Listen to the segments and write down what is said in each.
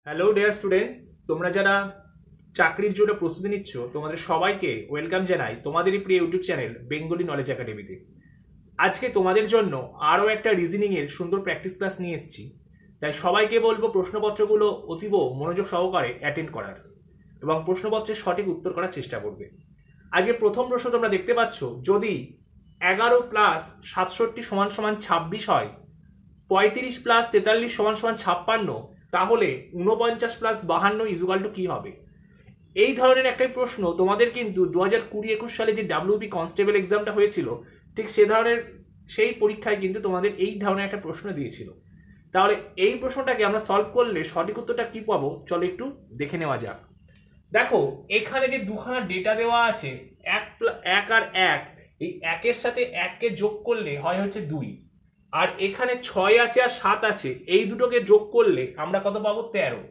Hello dear students, তোমরা যারা চাকরির জন্য প্রস্তুতি নিচ্ছ তোমাদের সবাইকে ওয়েলকাম জানাই তোমাদেরই প্রিয় ইউটিউব চ্যানেল বেঙ্গলি নলেজ একাডেমিতে। আজকে তোমাদের জন্য আরও একটা রিজনিংয়ের সুন্দর প্র্যাকটিস ক্লাস নিয়ে এসেছি। তাই সবাইকে বলবো প্রশ্নপত্রগুলো অতীব মনোযোগ সহকারে অ্যাটেন্ড করার এবং প্রশ্নপত্রের সঠিক উত্তর করার চেষ্টা করবে। আজকে প্রথম প্রশ্ন তোমরা দেখতে পাচ্ছ, যদি 11 প্লাস 67 সমান সমান 26 হয়, 35 প্লাস 43 সমান সমান 56, তাহলে 49 প্লাস 52 ইজুকাল টু কি হবে? এই ধরনের একটাই প্রশ্ন তোমাদের কিন্তু 2020-21 সালে যে ডাব্লিউপি কনস্টেবল এক্সামটা হয়েছিল, ঠিক সে ধরনের সেই পরীক্ষায় কিন্তু তোমাদের এই ধরনের একটা প্রশ্ন দিয়েছিল। তাহলে এই প্রশ্নটাকে আমরা সলভ করলে সঠিক উত্তরটা কি পাবো চলো একটু দেখে নেওয়া যাক। দেখো এখানে যে দুখানা ডেটা দেওয়া আছে, এক আর এক, এই একের সাথে এককে যোগ করলে হয় হচ্ছে 2, আর এখানে 6 আছে আর 7 আছে, এই দুটোকে যোগ করলে আমরা কত পাবো? 13।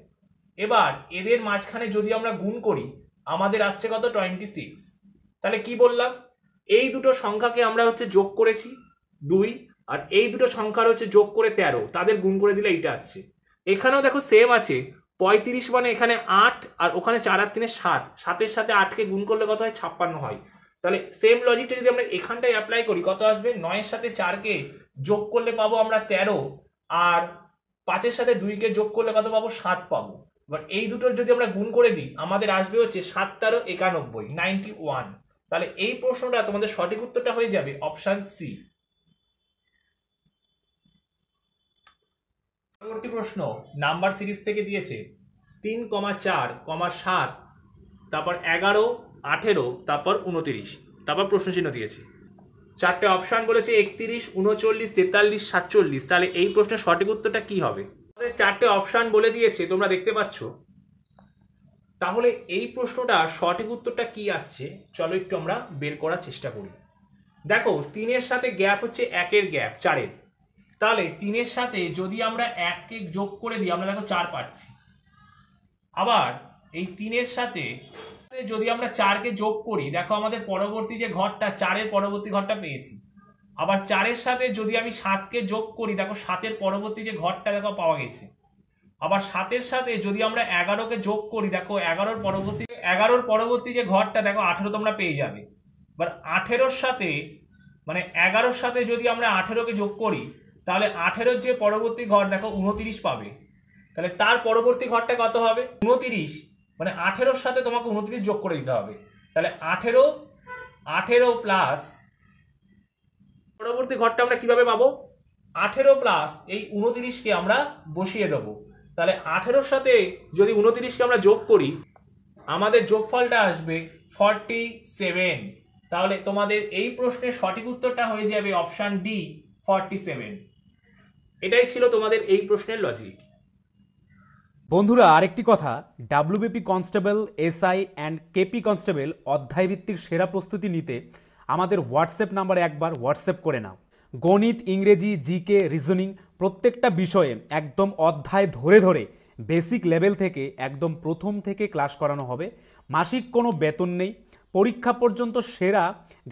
এবার এদের মাঝখানে যদি আমরা গুণ করি আমাদের আসছে কত? 26। তাহলে কি বললাম, এই দুটো সংখ্যাকে আমরা হচ্ছে যোগ করেছি 2, আর এই দুটো সংখ্যার হচ্ছে যোগ করে 13, তাদের গুণ করে দিলে এইটা আসছে। এখানেও দেখো সেম আছে, 35 মানে এখানে 8 আর ওখানে 4 আর 3 7, 7-এর সাথে 8কে গুণ করলে কত হয়? 56 হয়। তাহলে সেম লজিকটা যদি আমরা এখানটায় অ্যাপ্লাই করি কত আসবে? 9-এর সাথে 4কে যোগ করলে পাবো আমরা 13, আর 5-এর সাথে 2কে যোগ করলে কত পাবো? 7 পাবো। এবার এই দুটোর যদি আমরা গুণ করে দিই আমাদের আসবে হচ্ছে 7-13 91, 91। তাহলে এই প্রশ্নটা তোমাদের সঠিক উত্তরটা হয়ে যাবে অপশন সি। পরবর্তী প্রশ্ন নাম্বার সিরিজ থেকে দিয়েছে 3, 4, 7, তারপর 11, 18, তারপর 29, তারপর প্রশ্ন চিহ্ন দিয়েছে। চারটে অপশন বলেছে 31, 39, 43, 47। তাহলে এই প্রশ্নের সঠিক উত্তরটা কি হবে? চারটে অপশন বলে দিয়েছে তোমরা দেখতে পাচ্ছ। তাহলে এই প্রশ্নটা সঠিক উত্তরটা কি আসছে চলো একটু আমরা বের করার চেষ্টা করি। দেখো 3-এর সাথে গ্যাপ হচ্ছে 1-এর গ্যাপ 4-এর, তাহলে 3-এর সাথে যদি আমরা 1কে যোগ করে দিই আমরা দেখো 4 পাচ্ছি। আবার এই 3-এর সাথে যদি আমরা 4কে যোগ করি দেখো আমাদের পরবর্তী যে ঘরটা 4-এর পরবর্তী ঘরটা পেয়েছি। আবার 4-এর সাথে যদি আমি 7কে যোগ করি দেখো 7-এর পরবর্তী যে ঘরটা দেখো পাওয়া গেছে। আবার 7-এর সাথে যদি আমরা 11কে যোগ করি দেখো 11-র পরবর্তী যে ঘরটা দেখো 18 তোমরা পেয়ে যাবে। এবার 18-র সাথে মানে 11-র সাথে যদি আমরা 18কে যোগ করি তাহলে 18-র যে পরবর্তী ঘর দেখো 29 পাবে। তাহলে তার পরবর্তী ঘরটা কত হবে? 29, মানে 18-র সাথে তোমাকে 29 যোগ করে দিতে হবে। তাহলে 18 প্লাস পরবর্তী ঘরটা আমরা কিভাবে পাবো? 18 প্লাস এই 29কে আমরা বসিয়ে দেবো। তাহলে 18-র সাথে যদি 29কে আমরা যোগ করি আমাদের যোগফলটা আসবে 47। তাহলে তোমাদের এই প্রশ্নের সঠিক উত্তরটা হয়ে যাবে অপশন ডি, 47। এটাই ছিল তোমাদের এই প্রশ্নের লজিক। বন্ধুরা, আরেকটি কথা, WBP constable, SI and KP constable অধ্যায়ভিত্তিক সেরা প্রস্তুতি নিতে আমাদের হোয়াটসঅ্যাপ নাম্বারে একবার হোয়াটসঅ্যাপ করে নাও। গণিত, ইংরেজি, জিকে, রিজনিং প্রত্যেকটা বিষয়ে একদম অধ্যায় ধরে ধরে বেসিক লেভেল থেকে একদম প্রথম থেকে ক্লাস করানো হবে। মাসিক কোনো বেতন নেই, পরীক্ষা পর্যন্ত সেরা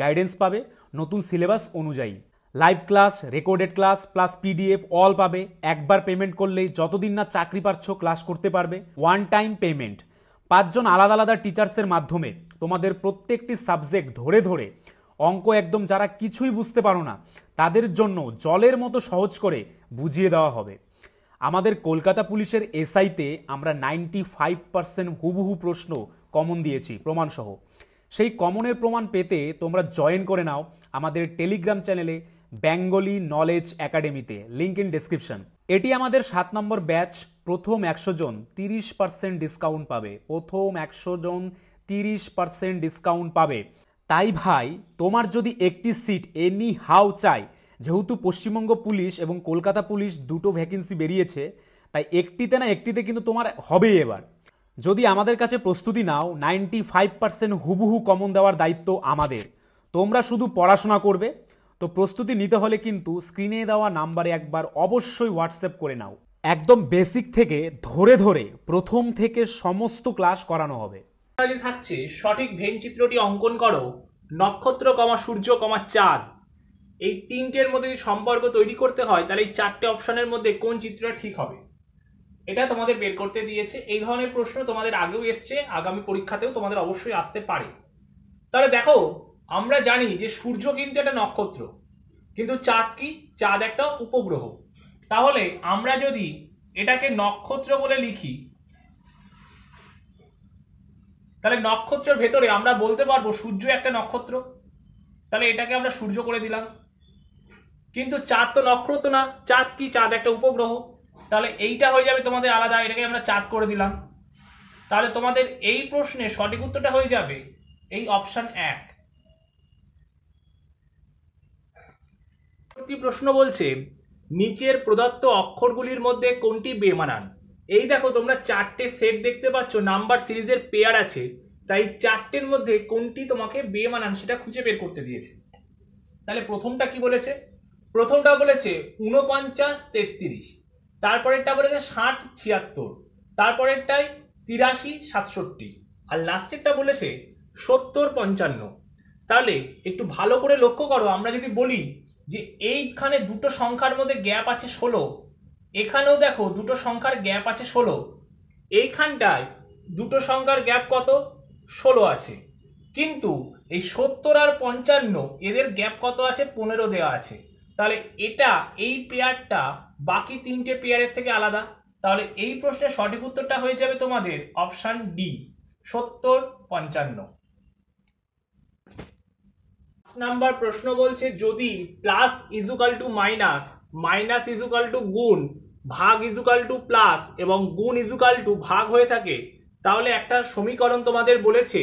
গাইডেন্স পাবে নতুন সিলেবাস অনুযায়ী। Live class, recorded class plus PDF all পাবে। একবার পেমেন্ট করলেই যতদিন না চাকরি পাচ্ছ ক্লাস করতে পারবে। One time payment. 5 জন আলাদা আলাদা টিচার্সের মাধ্যমে তোমাদের প্রত্যেকটি সাবজেক্ট ধরে ধরে অঙ্ক একদম যারা কিছুই বুঝতে পারো না তাদের জন্য জলের মতো সহজ করে বুঝিয়ে দেওয়া হবে। আমাদের কলকাতা পুলিশের এসআইতে আমরা 95% হুবহু প্রশ্ন কমন দিয়েছি প্রমাণসহ। সেই কমনের প্রমাণ পেতে তোমরা জয়েন করে নাও আমাদের টেলিগ্রাম চ্যানেলে বেঙ্গলি নলেজ একাডেমিতে, লিঙ্ক ইন ডেসক্রিপশন। এটি আমাদের 7 নম্বর ব্যাচ। প্রথম 100 জন 30% ডিসকাউন্ট পাবে। প্রথম 100 জন 30% ডিসকাউন্ট পাবে। তাই ভাই, তোমার যদি একটি সিট এনি হাউ চাই, যেহেতু পশ্চিমবঙ্গ পুলিশ এবং কলকাতা পুলিশ দুটো ভ্যাকেন্সি বেরিয়েছে, তাই একটিতে না একটিতে কিন্তু তোমার হবেই এবার। যদি আমাদের কাছে প্রস্তুতি নাও 95% হুবহু কমন দেওয়ার দায়িত্ব আমাদের। তোমরা শুধু পড়াশোনা করবে। তো প্রস্তুতি নিতে হলে কিন্তু স্ক্রিনে দেওয়া নাম্বারে একবার অবশ্যই হোয়াটসঅ্যাপ করে নাও। একদম বেসিক থেকে ধরে ধরে প্রথম থেকে সমস্ত ক্লাস করানো হবে। থাকছে সঠিক ভেন চিত্রটি অঙ্কন করো, নক্ষত্র, সূর্য, চাঁদ, এই তিনটের মধ্যে যদি সম্পর্ক তৈরি করতে হয় তাহলে এই চারটে অপশনের মধ্যে কোন চিত্রটা ঠিক হবে? এটা তোমাদের বের করতে দিয়েছে। এই ধরনের প্রশ্ন তোমাদের আগেও এসছে, আগামী পরীক্ষাতেও তোমাদের অবশ্যই আসতে পারে। তাহলে দেখো, আমরা জানি যে সূর্য কিন্তু একটা নক্ষত্র, কিন্তু চাঁদ কি? চাঁদ একটা উপগ্রহ। তাহলে আমরা যদি এটাকে নক্ষত্র বলে লিখি, তাহলে নক্ষত্রের ভেতরে আমরা বলতে পারবো সূর্য একটা নক্ষত্র, তাহলে এটাকে আমরা সূর্য করে দিলাম। কিন্তু চাঁদ তো নক্ষত্র না, চাঁদ কি? চাঁদ একটা উপগ্রহ, তাহলে এইটা হয়ে যাবে তোমাদের আলাদা, এটাকে আমরা চাঁদ করে দিলাম। তাহলে তোমাদের এই প্রশ্নের সঠিক উত্তরটা হয়ে যাবে এই অপশন 1। প্রশ্ন বলছে নিচের প্রদত্ত অক্ষরগুলির মধ্যে কোনটি বেমানান। এই দেখো, তোমরা 4টে সেট দেখতে পাচ্ছ, নাম্বার সিরিজের পেয়ার আছে, তাই 4টের মধ্যে কোনটি তোমাকে বেমানান সেটা খুঁজে বের করতে দিয়েছে। তাহলে প্রথমটা কি বলেছে? প্রথমটা বলেছে 49 33, তারপরেরটা বলেছে 60 76, তারপরেরটাই 83 67, আর লাস্টেরটা বলেছে 70 55। তাহলে একটু ভালো করে লক্ষ্য করো, আমরা যদি বলি যে এইখানে দুটো সংখ্যার মধ্যে গ্যাপ আছে 16, এখানেও দেখো দুটো সংখ্যার গ্যাপ আছে 16, এইখানটায় দুটো সংখ্যার গ্যাপ কত? 16 আছে, কিন্তু এই 70 আর 55 এদের গ্যাপ কত আছে? 15 দেওয়া আছে। তাহলে এটা, এই পেয়ারটা বাকি 3টে পেয়ারের থেকে আলাদা। তাহলে এই প্রশ্নের সঠিক উত্তরটা হয়ে যাবে তোমাদের অপশন ডি, 70 55। নাম্বার প্রশ্ন বলছে যদি plus equal to minus, minus equal to গুণ, ভাগ ইজুকাল টু প্লাস এবং গুণ ইজুকাল টু ভাগ হয়ে থাকে, তাহলে একটা সমীকরণ তোমাদের বলেছে,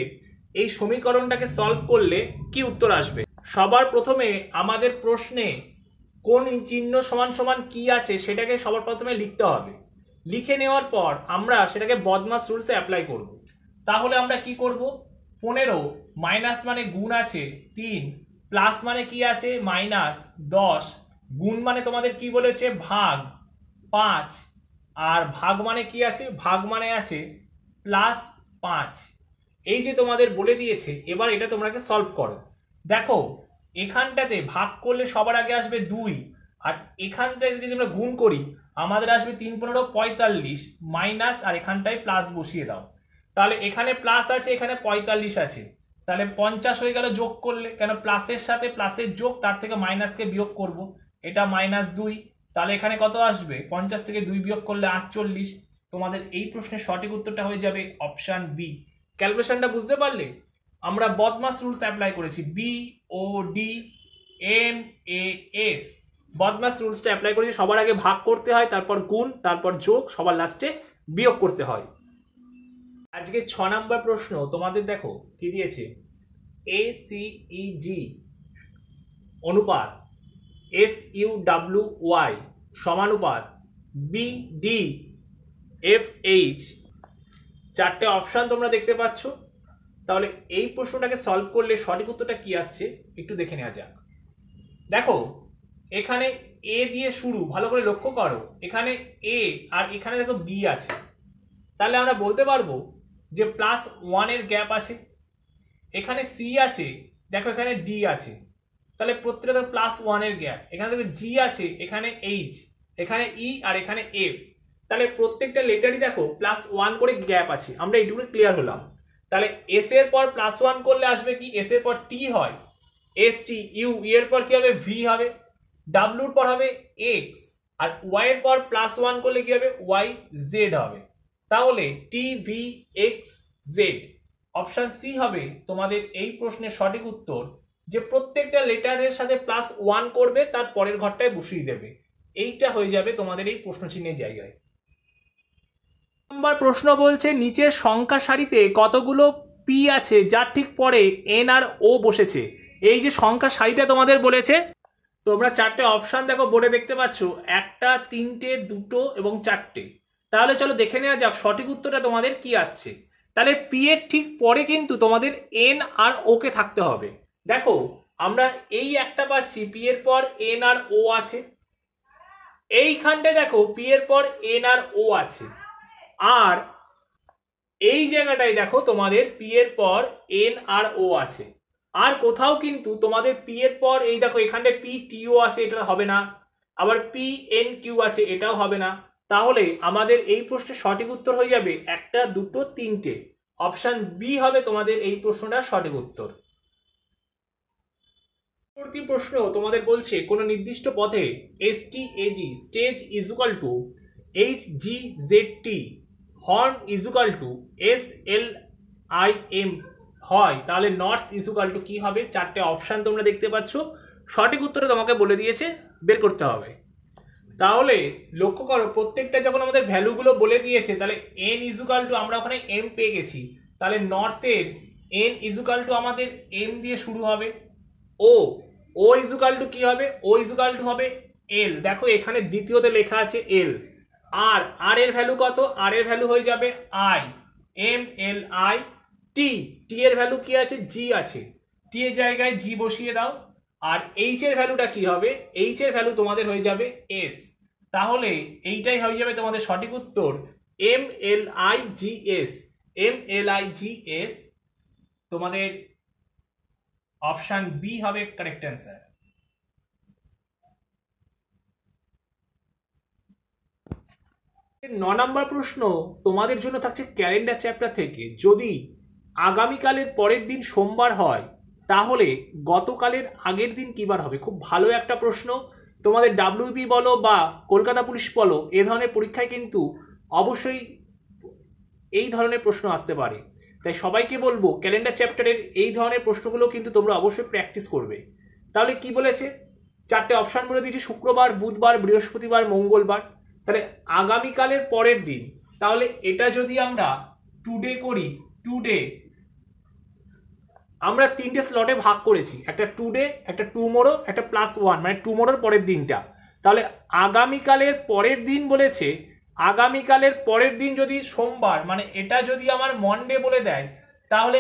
এই সমীকরণটাকে সলভ করলে কি উত্তর আসবে। সবার প্রথমে আমাদের প্রশ্নে কোন চিহ্ন সমান সমান কি আছে সেটাকে সবার প্রথমে লিখতে হবে। লিখে নেওয়ার পর আমরা সেটাকে বদমাস রুলসে অ্যাপ্লাই করব। তাহলে আমরা কি করব? 15 মাইনাস মানে গুণ আছে 3, প্লাস মানে কি আছে? মাইনাস 10, গুণ মানে তোমাদের কি বলেছে? ভাগ 5, আর ভাগ মানে কি আছে? ভাগ মানে আছে প্লাস 5। এই যে তোমাদের বলে দিয়েছে, এবার এটা তোমরাকে সলভ করো। দেখো, এখানটাতে ভাগ করলে সবার আগে আসবে 2, আর এখানটায় যদি আমরা গুণ করি আমাদের আসবে 3 15 45, মাইনাস আর এখানটায় প্লাস বসিয়ে দাও। তাহলে এখানে প্লাস আছে, এখানে 45 আছে, তাহলে 50 হয়ে গেল যোগ করলে, কেন প্লাসের সাথে প্লাসের যোগ, তার থেকে মাইনাসকে বিয়োগ করব, এটা -2, তাহলে এখানে কত আসবে? 50 থেকে 2 বিয়োগ করলে 48। তোমাদের এই প্রশ্নের সঠিক উত্তরটা হয়ে যাবে অপশন বি। ক্যালকুলেশনটা বুঝতে পারলে? আমরা বদমাস রুলস অ্যাপ্লাই করেছি, BODMAS, বদমাস রুলসটা অ্যাপ্লাই করেছি। সবার আগে ভাগ করতে হয়, তারপর গুণ, তারপর যোগ, সবার লাস্টে বিয়োগ করতে হয়। আজকে 6 নম্বর প্রশ্ন তোমাদের দেখো কি দিয়েছে, ACEG অনুপাত SUWY সমানুপাত BDFH, 4টে অপশন তোমরা দেখতে পাচ্ছ। তাহলে এই প্রশ্নটাকে সলভ করলে সঠিক উত্তরটা কি আসছে একটু দেখে নেওয়া যাক। দেখো, এখানে এ দিয়ে শুরু, ভালো করে লক্ষ্য করো, এখানে এ আর এখানে দেখো বি আছে, তাহলে আমরা বলতে পারবো যে +1 এর গ্যাপ আছে। এখানে সি আছে, দেখো এখানে ডি আছে, তাহলে প্রত্যেকটা +1 এর গ্যাপ। এখানে দেখো জি আছে, এখানে এইচ, এখানে ই আর এখানে এফ, তাহলে প্রত্যেকটা লেটারই দেখো +1 করে গ্যাপ আছে। আমরা এইটুকু ক্লিয়ার হলাম। তাহলে এস এর পর +1 করলে আসবে কি? এস এর পর টি হয় এস টি, ইউ এর পর কি হবে? ভি হবে, ডাব্লিউর পর হবে এক্স, আর ওয়াই এর পর +1 করলে কি হবে? ওয়াই জেড হবে। তাহলে T V X Z, option C হবে তোমাদের এই প্রশ্নের সঠিক উত্তর, যে প্রত্যেকটা লেটারের সাথে +1 করবে, তার পরের ঘরটায় বসিয়ে দেবে। এইটা হয়ে যাবে তোমাদের এই প্রশ্ন চিহ্নের জায়গায়। নম্বর প্রশ্ন বলছে নিচের সংখ্যা সারিতে কতগুলো পি আছে যার ঠিক পরে এন আর ও বসেছে। এই যে সংখ্যা সারিটা তোমাদের বলেছে, তোমরা 4টে অপশন দেখো বোর্ডে দেখতে পাচ্ছ, 1টা 3টে 2টো এবং 4টে। তাহলে চলো দেখে নেওয়া যাক সঠিক উত্তরটা তোমাদের কি আসছে। তাহলে পি এর ঠিক পরে কিন্তু তোমাদের এন আর ও কে থাকতে হবে। দেখো, আমরা এই একটা পাচ্ছি, পি এর পর এন আর ও আছে, এইখানটায় দেখো পি এর পর এন আর ও আছে, আর এই জায়গাটায় দেখো তোমাদের পি এর পর এন আর ও আছে। আর কোথাও কিন্তু তোমাদের পি এর পর এই দেখো এখানটায় পি টিও আছে, এটা হবে না, আবার পি এন কিউ আছে, এটাও হবে না, তাহলে আমাদের এই প্রশ্নের সঠিক উত্তর হয়ে যাবে 1, 2, 3টে। অপশন বি হবে তোমাদের এই প্রশ্নটার সঠিক উত্তর। পরবর্তী প্রশ্ন তোমাদের বলছে কোন নির্দিষ্ট পথে STAG stage is equal to HGZT horn is equal to SLIM হয়, তাহলে নর্থ ইজ ইকুয়াল টু কি হবে? 4টে অপশন তোমরা দেখতে পাচ্ছ, সঠিক উত্তরে তোমাকে বলে দিয়েছে, বের করতে হবে। তাহলে লক্ষ্য করো প্রত্যেকটা যখন আমাদের ভ্যালুগুলো বলে দিয়েছে, তাহলে n ইজ ইকুয়াল টু আমরা ওখানে m পেয়ে গেছি, তাহলে নর্থের n ইজ ইকুয়াল টু আমাদের m দিয়ে শুরু হবে। ও ইজ ইকুয়াল টু কি হবে? ও ইজ ইকুয়াল টু হবে l। দেখো এখানে দ্বিতীয়তে লেখা আছে l। আর এর ভ্যালু কত? আর এর ভ্যালু হয়ে যাবে i, MLI। টি এর ভ্যালু কি আছে? g আছে, টি এর জায়গায় g বসিয়ে দাও। আর এইচ এর ভ্যালুটা কি হবে? এইচ এর ভ্যালু তোমাদের হয়ে যাবে এস। তাহলে এইটাই হয়ে যাবে তোমাদের সঠিক উত্তর, MLIGS। MLIGS তোমাদের অপশন বি হবে কারেক্ট অ্যান্সার। 9 নম্বর প্রশ্ন তোমাদের জন্য থাকছে ক্যালেন্ডার চ্যাপ্টার থেকে। যদি আগামীকালের পরের দিন সোমবার হয় তাহলে গতকালের আগের দিন কি বার হবে? খুব ভালো একটা প্রশ্ন। তোমাদের ডাব্লিউবি বলো বা কলকাতা পুলিশ বলো, এ ধরনের পরীক্ষায় কিন্তু অবশ্যই এই ধরনের প্রশ্ন আসতে পারে। তাই সবাইকে বলবো ক্যালেন্ডার চ্যাপ্টারের এই ধরনের প্রশ্নগুলো কিন্তু তোমরা অবশ্যই প্র্যাকটিস করবে। তাহলে কি বলেছে? 4টে অপশান বলে দিয়েছে, শুক্রবার, বুধবার, বৃহস্পতিবার, মঙ্গলবার। তাহলে আগামীকালের পরের দিন, তাহলে এটা যদি আমরা টুডে করি, টুডে আমরা 3টে স্লটে ভাগ করেছি, একটা টুডে, একটা টুমোরো, একটা +1, মানে টুমোরোর পরের দিনটা। তাহলে আগামীকালের পরের দিন বলেছে, আগামীকালের পরের দিন যদি সোমবার, মানে এটা যদি আমার মনডে বলে দেয়, তাহলে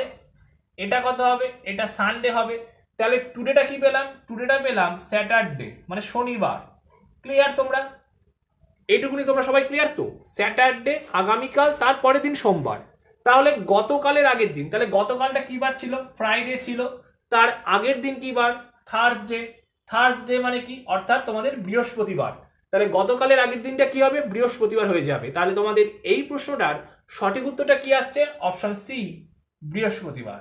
এটা কত হবে? এটা সানডে হবে। তাহলে টুডেটা কি পেলাম? টুডেটা পেলাম স্যাটারডে, মানে শনিবার। ক্লিয়ার তোমরা? এইটুকুনি তোমরা সবাই ক্লিয়ার তো? স্যাটারডে আগামীকাল, তারপরের দিন সোমবার। তাহলে গতকালের আগের দিন, তাহলে গতকালটা কি বার ছিল? ফ্রাইডে ছিল। তার আগের দিন কি বার? থার্সডে। থার্সডে মানে কি? অর্থাৎ তোমাদের বৃহস্পতিবার। তাহলে গতকালের আগের দিনটা কি হবে? বৃহস্পতিবার হয়ে যাবে। তাহলে তোমাদের এই প্রশ্নটার সঠিক উত্তরটা কি আসছে? অপশন সি, বৃহস্পতিবার।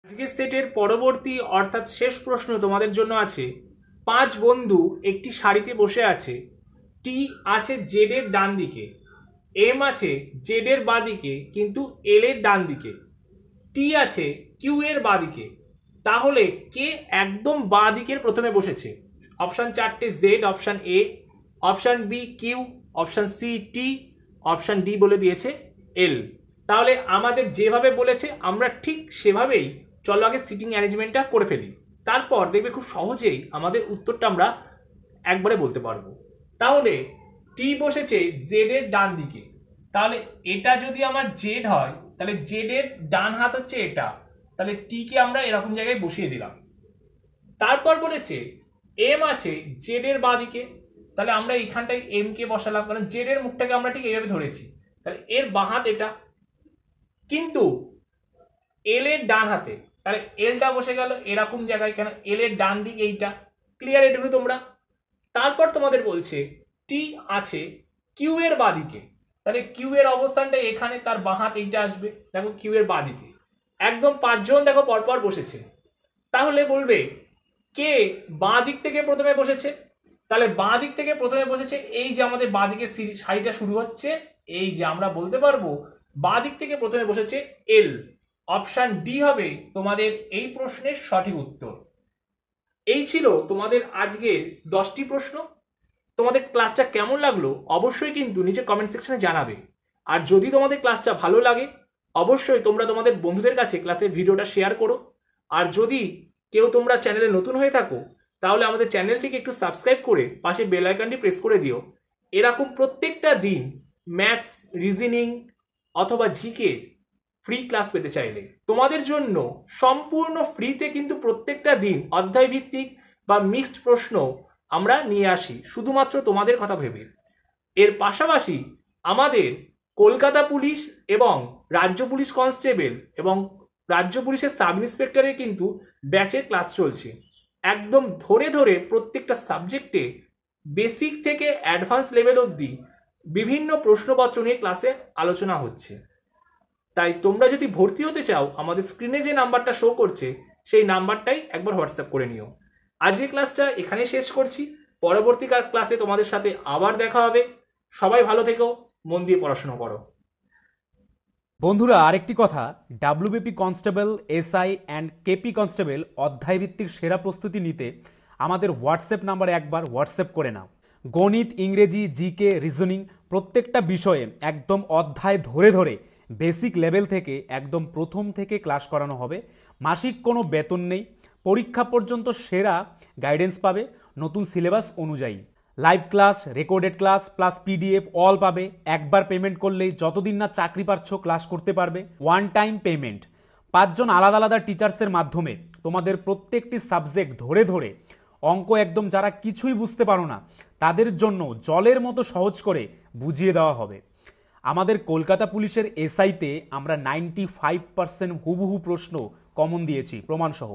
আজকের সেটের পরবর্তী অর্থাৎ শেষ প্রশ্ন তোমাদের জন্য আছে। 5 বন্ধু একটি সারিতে বসে আছে। টি আছে জেড এর ডান দিকে, এম আছে জেড এর বাঁ দিকে কিন্তু এল এর ডান দিকে, টি আছে কিউ এর বাঁ দিকে। তাহলে কে একদম বাঁ দিকের প্রথমে বসেছে? অপশন 4টে, Z, option A, option B Q, option C T, option D বলে দিয়েছে এল। তাহলে আমাদের যেভাবে বলেছে আমরা ঠিক সেভাবেই চলো আগে সিটিং অ্যারেঞ্জমেন্টটা করে ফেলি, তারপর দেখবে খুব সহজেই আমাদের উত্তরটা আমরা একবারে বলতে পারবো। তাহলে টি বসেছে জেড এর ডান দিকে, তাহলে এটা যদি আমার জেড হয় তাহলে জেড এর ডান হাত হচ্ছে এটা, তাহলে টি কে আমরা এরকম জায়গায় বসিয়ে দিলাম। তারপর বলেছে এম আছে জেড এর বাঁ দিকে, তাহলে আমরা এইখানটায় এম কে বসালাম, কারণ জেড এর মুখটাকে আমরা ঠিক এইভাবে ধরেছি, তাহলে এর বাঁ হাত এটা। কিন্তু এল এর ডান হাতে, তাহলে এলটা বসে গেল এরকম জায়গায়, কেন? এল এর ডান দিক এইটা। ক্লিয়ার এটুকু তোমরা? তারপর তোমাদের বলছে টি আছে কিউ এর বাঁ দিকে, তাহলে কিউ এর অবস্থানটা এখানে, তার বাঁ হাত এইটা আসবে। দেখো কিউ এর বাঁ দিকে একদম 5 জন দেখো পরপর বসেছে। তাহলে বলবে কে বাঁ দিক থেকে প্রথমে বসেছে? তাহলে বাঁ দিক থেকে প্রথমে বসেছে এই যে আমাদের বাঁ দিকে সারিটা শুরু হচ্ছে, এই যে আমরা বলতে পারবো বাঁ দিক থেকে প্রথমে বসেছে এল। অপশন ডি হবে তোমাদের এই প্রশ্নের সঠিক উত্তর। এই ছিল তোমাদের আজকের 10টি প্রশ্ন। তোমাদের ক্লাসটা কেমন লাগলো অবশ্যই কিন্তু নিচে কমেন্ট সেকশনে জানাবে। আর যদি তোমাদের ক্লাসটা ভালো লাগে অবশ্যই তোমরা তোমাদের বন্ধুদের কাছে ক্লাসের ভিডিওটা শেয়ার করো। আর যদি কেউ তোমরা চ্যানেলে নতুন হয়ে থাকো তাহলে আমাদের চ্যানেলটিকে একটু সাবস্ক্রাইব করে পাশে বেল আইকনটি প্রেস করে দিও। এরকম প্রত্যেকটা দিন ম্যাথস, রিজনিং অথবা জিকে ফ্রি ক্লাস পেতে চাইলে তোমাদের জন্য সম্পূর্ণ ফ্রিতে কিন্তু প্রত্যেকটা দিন অধ্যায় ভিত্তিক বা মিক্সড প্রশ্ন আমরা নিয়ে আসি শুধুমাত্র তোমাদের কথা ভেবে। এর পাশাপাশি আমাদের কলকাতা পুলিশ এবং রাজ্য পুলিশ কনস্টেবল এবং রাজ্য পুলিশের সাব ইন্সপেক্টরের কিন্তু ব্যাচের ক্লাস চলছে। একদম ধরে ধরে প্রত্যেকটা সাবজেক্টে বেসিক থেকে অ্যাডভান্স লেভেল অবধি বিভিন্ন প্রশ্নপত্র নিয়ে ক্লাসে আলোচনা হচ্ছে। তাই তোমরা যদি ভর্তি হতে চাও, আমাদের স্ক্রিনে যে নাম্বারটা শো করছে সেই নাম্বারটাই একবার হোয়াটসঅ্যাপ করে নিও। আজকে ক্লাসটা এখানেই শেষ করছি। পরবর্তী ক্লাসে তোমাদের সাথে আবার দেখা হবে। সবাই ভালো থেকো, মন দিয়ে পড়াশোনা করো। বন্ধুরা, আরেকটি কথা, WBP constable, SI and KP constable অধ্যায়ভিত্তিক সেরা প্রস্তুতি নিতে আমাদের হোয়াটসঅ্যাপ নাম্বারে একবার হোয়াটসঅ্যাপ করে নাও। গণিত, ইংরেজি, জিকে, রিজনিং প্রত্যেকটা বিষয়ে একদম অধ্যায় ধরে ধরে বেসিক লেভেল থেকে একদম প্রথম থেকে ক্লাস করানো হবে। মাসিক কোনো বেতন নেই, পরীক্ষা পর্যন্ত সেরা গাইডেন্স পাবে নতুন সিলেবাস অনুযায়ী। Live class, recorded class plus PDF all পাবে। একবার পেমেন্ট করলেই যতদিন না চাকরি পাচ্ছ ক্লাস করতে পারবে। One time payment. 5 জন আলাদা আলাদা টিচার্সের মাধ্যমে তোমাদের প্রত্যেকটি সাবজেক্ট ধরে ধরে অঙ্ক একদম যারা কিছুই বুঝতে পারো না তাদের জন্য জলের মতো সহজ করে বুঝিয়ে দেওয়া হবে। আমাদের কলকাতা পুলিশের এসআইতে আমরা 95% হুবহু প্রশ্ন কমন দিয়েছি প্রমাণসহ।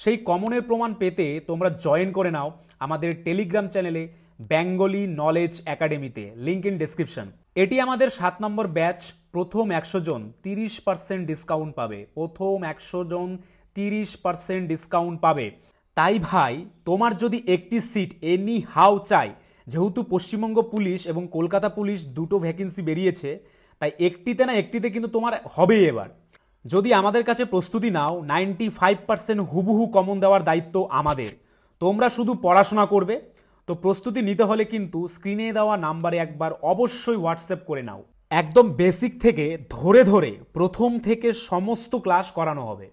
সেই কমনের প্রমাণ পেতে তোমরা জয়েন করে নাও আমাদের টেলিগ্রাম চ্যানেলে বেঙ্গলি নলেজ একাডেমিতে, লিঙ্ক ইন ডেসক্রিপশন। এটি আমাদের 7 নম্বর ব্যাচ। প্রথম 100 জন 30% ডিসকাউন্ট পাবে। প্রথম 100 জন 30% ডিসকাউন্ট পাবে। তাই ভাই, তোমার যদি একটি সিট এনি হাউ চাই, যেহেতু পশ্চিমবঙ্গ পুলিশ এবং কলকাতা পুলিশ দুটো ভ্যাকেন্সি বেরিয়েছে, তাই একটিতে না একটিতে কিন্তু তোমার হবেই এবার। যদি আমাদের কাছে প্রস্তুতি নাও, 95% হুবহু কমন দেওয়ার দায়িত্ব আমাদের। তোমরা শুধু পড়াশোনা করবে। তো প্রস্তুতি নিতে হলে কিন্তু স্ক্রিনে দেওয়া নাম্বারে একবার অবশ্যই হোয়াটসঅ্যাপ করে নাও। একদম বেসিক থেকে ধরে ধরে প্রথম থেকে সমস্ত ক্লাস করানো হবে।